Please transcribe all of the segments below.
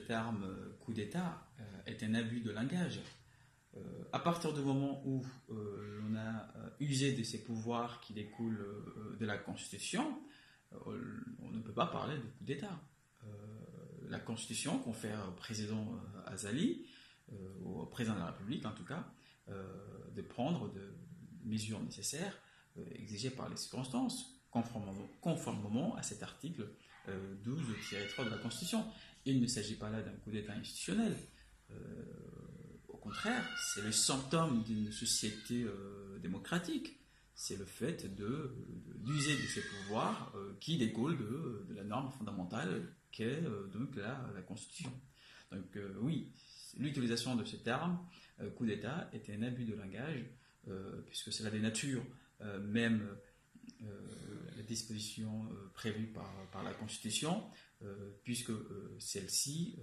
terme coup d'État est un abus de langage. À partir du moment où l'on a usé de ces pouvoirs qui découlent de la Constitution, on ne peut pas parler de coup d'État. La Constitution confère au président Azali, au président de la République en tout cas, de prendre des mesures nécessaires exigées par les circonstances, conformément à cet article 12-3 de la Constitution. Il ne s'agit pas là d'un coup d'État institutionnel. Au contraire, c'est le symptôme d'une société démocratique. C'est le fait d'user de ces pouvoirs qui découlent de la norme fondamentale qu'est donc la Constitution. Donc oui, l'utilisation de ce terme, coup d'État, est un abus de langage, puisque cela dénature même les dispositions prévues par la Constitution, puisque celle-ci,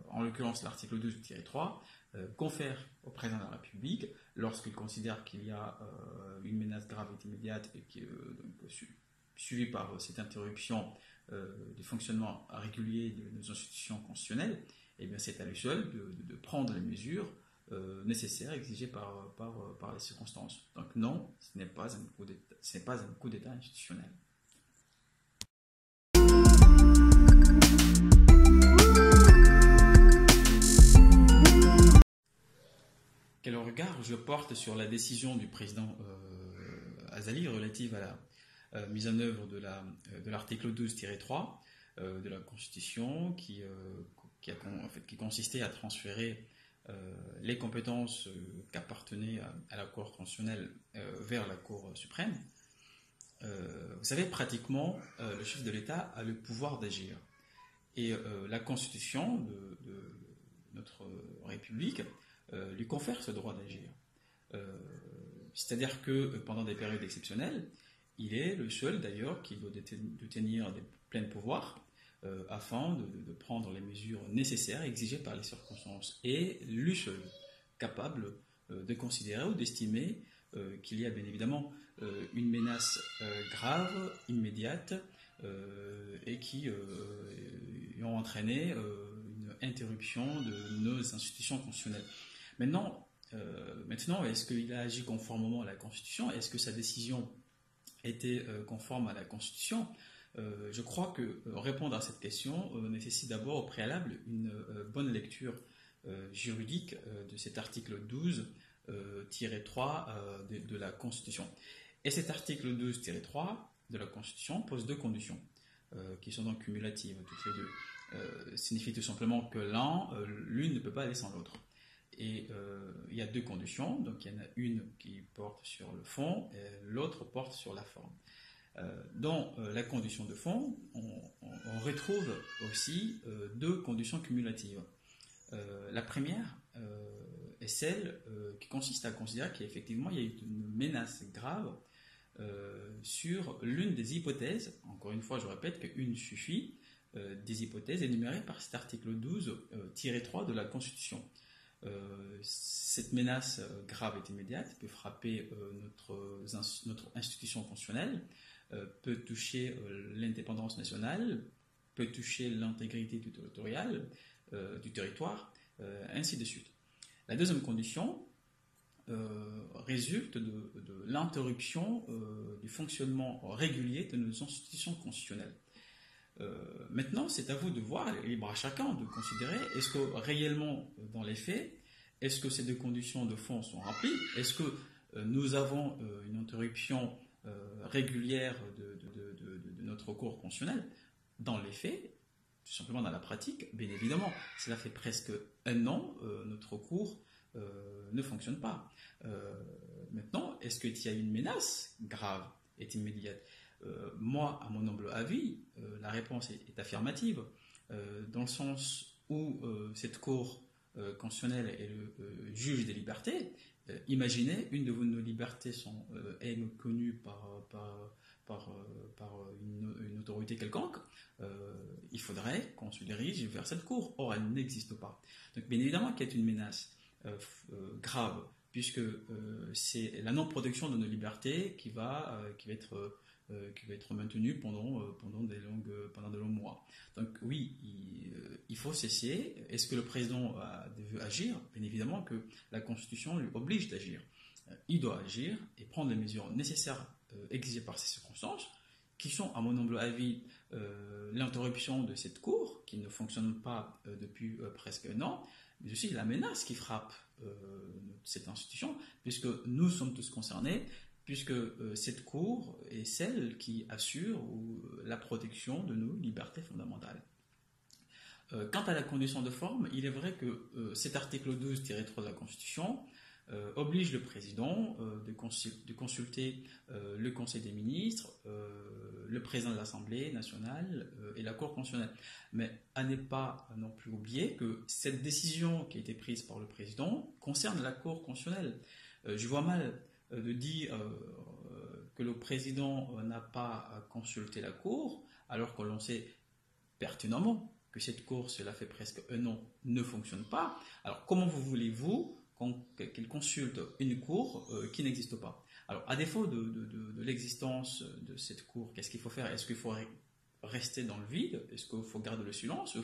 en l'occurrence l'article 12-3, confère au président de la République, lorsqu'il considère qu'il y a une menace grave et immédiate et qui est suivie par cette interruption du fonctionnement régulier de nos institutions constitutionnelles, et bien c'est à lui seul de prendre les mesures nécessaires exigées par les circonstances. Donc non, ce n'est pas un coup d'État institutionnel. Quel regard je porte sur la décision du président Azali relative à la mise en œuvre de l'article 12-3 de la Constitution qui consistait à transférer les compétences qu'appartenaient à la Cour constitutionnelle vers la Cour suprême. Vous savez, pratiquement, le chef de l'État a le pouvoir d'agir. Et la Constitution de notre République lui confère ce droit d'agir. C'est-à-dire que pendant des périodes exceptionnelles, il est le seul d'ailleurs qui doit détenir des pleins pouvoirs afin de prendre les mesures nécessaires exigées par les circonstances. Et lui seul capable de considérer ou d'estimer qu'il y a bien évidemment une menace grave, immédiate, et qui ont entraîné une interruption de nos institutions constitutionnelles. Maintenant, est-ce qu'il a agi conformément à la Constitution? Est-ce que sa décision était conforme à la Constitution? Je crois que répondre à cette question nécessite d'abord au préalable une bonne lecture juridique de cet article 12-3 de la Constitution. Et cet article 12-3 de la Constitution pose deux conditions qui sont donc cumulatives toutes les deux. Signifie tout simplement que l'une ne peut pas aller sans l'autre. Et il y a deux conditions, donc il y en a une qui porte sur le fond et l'autre porte sur la forme. Dans la condition de fond, on retrouve aussi deux conditions cumulatives. La première est celle qui consiste à considérer qu'effectivement il y a une menace grave sur l'une des hypothèses, encore une fois je répète qu'une suffit, des hypothèses énumérées par cet article 12-3 de la Constitution. Cette menace grave et immédiate peut frapper notre institution constitutionnelle, peut toucher l'indépendance nationale, peut toucher l'intégrité du territoire, ainsi de suite. La deuxième condition résulte de l'interruption du fonctionnement régulier de nos institutions constitutionnelles. Maintenant, c'est à vous de voir, libre à chacun de considérer, est-ce que réellement, dans les faits, est-ce que ces deux conditions de fond sont remplies? Est-ce que nous avons une interruption régulière de notre cours constitutionnel? Dans les faits, tout simplement dans la pratique, bien évidemment, cela fait presque un an, notre cours ne fonctionne pas. Maintenant, est-ce qu'il y a une menace grave et immédiate? Moi, à mon humble avis, la réponse est affirmative, dans le sens où cette Cour constitutionnelle est le juge des libertés. Imaginez, une de nos libertés est connue par une autorité quelconque, il faudrait qu'on se dirige vers cette Cour. Or, elle n'existe pas. Donc, bien évidemment qu'il y a une menace grave puisque c'est la non-protection de nos libertés qui va être maintenue pendant de longs mois. Donc oui, il faut cesser. Est-ce que le président veut agir? Bien évidemment que la Constitution lui oblige d'agir. Il doit agir et prendre les mesures nécessaires exigées par ces circonstances, qui sont, à mon humble avis, l'interruption de cette cour, qui ne fonctionne pas depuis presque un an, mais aussi la menace qui frappe cette institution, puisque nous sommes tous concernés, puisque cette cour est celle qui assure la protection de nos libertés fondamentales. Quant à la condition de forme, il est vrai que cet article 12-3 de la Constitution oblige le président de consulter le Conseil des ministres, le président de l'Assemblée nationale et la Cour constitutionnelle. Mais à ne pas non plus oublier que cette décision qui a été prise par le président concerne la Cour constitutionnelle. Je vois mal de dire que le président n'a pas consulté la Cour, alors que l'on sait pertinemment que cette Cour, cela fait presque un an, ne fonctionne pas. Alors comment voulez-vous qu'il consulte une Cour qui n'existe pas? Alors à défaut de l'existence de cette Cour, qu'est-ce qu'il faut faire? Est-ce qu'il faut rester dans le vide? Est-ce qu'il faut garder le silence?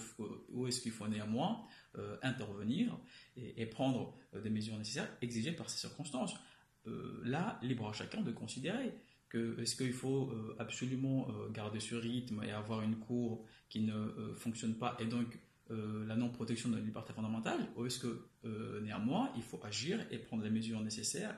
Ou est-ce qu'il faut néanmoins intervenir et prendre des mesures nécessaires exigées par ces circonstances? Là, libre à chacun de considérer est-ce qu'il faut absolument garder ce rythme et avoir une cour qui ne fonctionne pas et donc la non-protection de la liberté fondamentale, ou est-ce que néanmoins il faut agir et prendre les mesures nécessaires